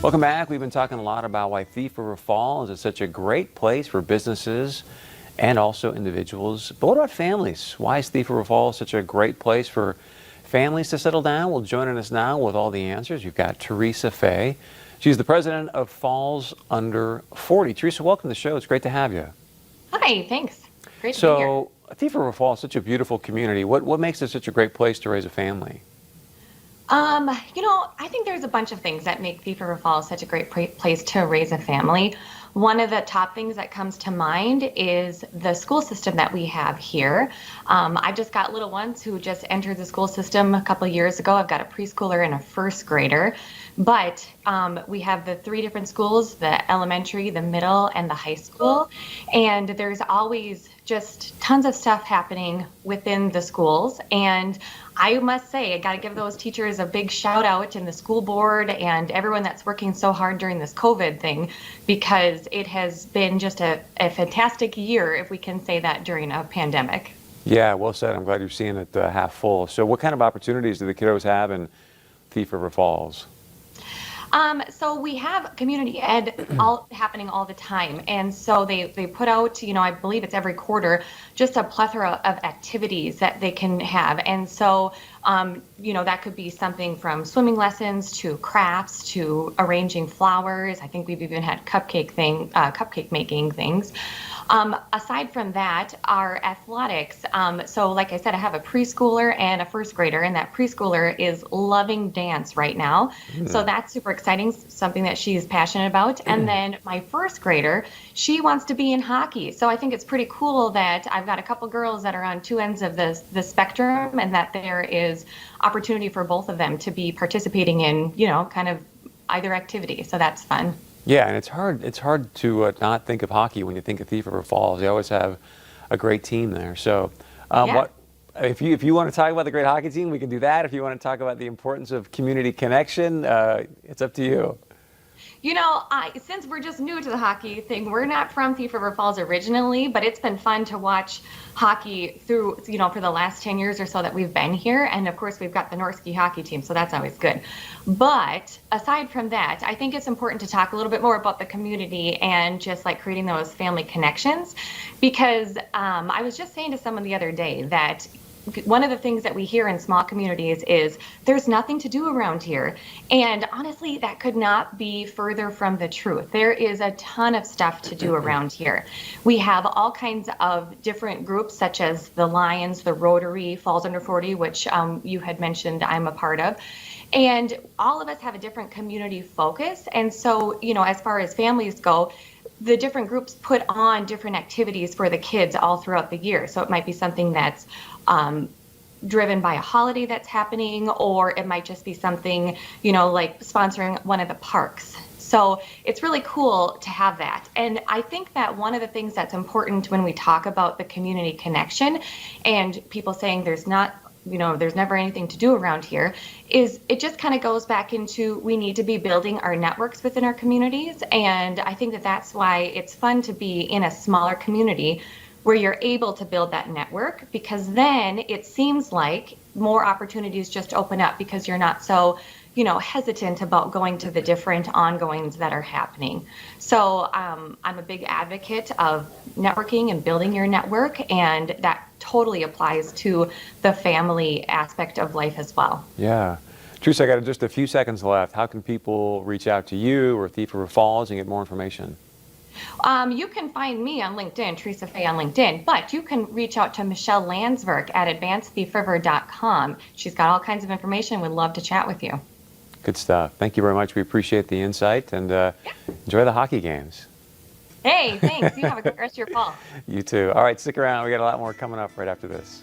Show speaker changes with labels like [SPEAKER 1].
[SPEAKER 1] Welcome back. We've been talking a lot about why Thief River Falls is such a great place for businesses and also individuals. But what about families? Why is Thief River Falls such a great place for families to settle down? Well, joining us now with all the answers, you've got Teresa Fay. She's the president of Falls Under 40. Teresa, welcome to the show. It's great to have you.
[SPEAKER 2] Hi, thanks. Great to be here.
[SPEAKER 1] So, Thief River Falls is such a beautiful community. What makes it such a great place to raise a family?
[SPEAKER 2] I think there's a bunch of things that make Thief River Falls such a great place to raise a family. One of the top things that comes to mind is the school system that we have here. I've just got little ones who just entered the school system a couple of years ago. I've got a preschooler and a first grader. But we have the three different schools, the elementary, the middle, and the high school. And there's always just tons of stuff happening within the schools. And I must say, I got to give those teachers a big shout out and the school board and everyone that's working so hard during this COVID thing, because it has been just a fantastic year, if we can say that, during a pandemic.
[SPEAKER 1] Yeah, well said. I'm glad you're seeing it half full. So what kind of opportunities do the kiddos have in Thief River Falls?
[SPEAKER 2] So we have community ed happening all the time. And so they put out, I believe it's every quarter, just a plethora of activities that they can have. And so, that could be something from swimming lessons to crafts to arranging flowers. I think we've even had cupcake making things. Aside from that, our athletics. So like I said, I have a preschooler and a first grader, and that preschooler is loving dance right now. So that's super exciting, something that she's passionate about. And then my first grader, she wants to be in hockey. So I think it's pretty cool that I've got a couple girls that are on two ends of the spectrum, and that there is opportunity for both of them to be participating in, kind of either activity. So that's fun.
[SPEAKER 1] Yeah, and it's hard to not think of hockey when you think of Thief River Falls. They always have a great team there. So
[SPEAKER 2] Yeah.
[SPEAKER 1] if you want to talk about the great hockey team, we can do that. If you want to talk about the importance of community connection, it's up to you.
[SPEAKER 2] Since we're just new to the hockey thing, we're not from Thief River Falls originally, but it's been fun to watch hockey through, for the last 10 years or so that we've been here. And of course, we've got the North hockey team, so that's always good. But aside from that, I think it's important to talk a little bit more about the community and just like creating those family connections, because I was just saying to someone the other day that one of the things that we hear in small communities is there's nothing to do around here. And honestly, that could not be further from the truth. There is a ton of stuff to do around here. We have all kinds of different groups, such as the Lions, the Rotary, Falls Under 40, which you had mentioned I'm a part of. And all of us have a different community focus. And so, as far as families go, the different groups put on different activities for the kids all throughout the year. So it might be something that's driven by a holiday that's happening, or it might just be something, like sponsoring one of the parks. So it's really cool to have that. And I think that one of the things that's important when we talk about the community connection and people saying there's never anything to do around here, is it just kind of goes back into we need to be building our networks within our communities. And I think that that's why it's fun to be in a smaller community where you're able to build that network, because then it seems like more opportunities just open up because you're not so hesitant about going to the different ongoings that are happening. So I'm a big advocate of networking and building your network, and that totally applies to the family aspect of life as well.
[SPEAKER 1] Yeah. Teresa, I got just a few seconds left. How can people reach out to you or Thief River Falls and get more information?
[SPEAKER 2] You can find me on LinkedIn, Teresa Fay on LinkedIn, but you can reach out to Michelle Landsberg at advancedthiefriver.com. She's got all kinds of information. We'd love to chat with you.
[SPEAKER 1] Good stuff. Thank you very much. We appreciate the insight, and enjoy the hockey games.
[SPEAKER 2] Hey, thanks. You have a good rest of your fall.
[SPEAKER 1] You too. All right, stick around. We got a lot more coming up right after this.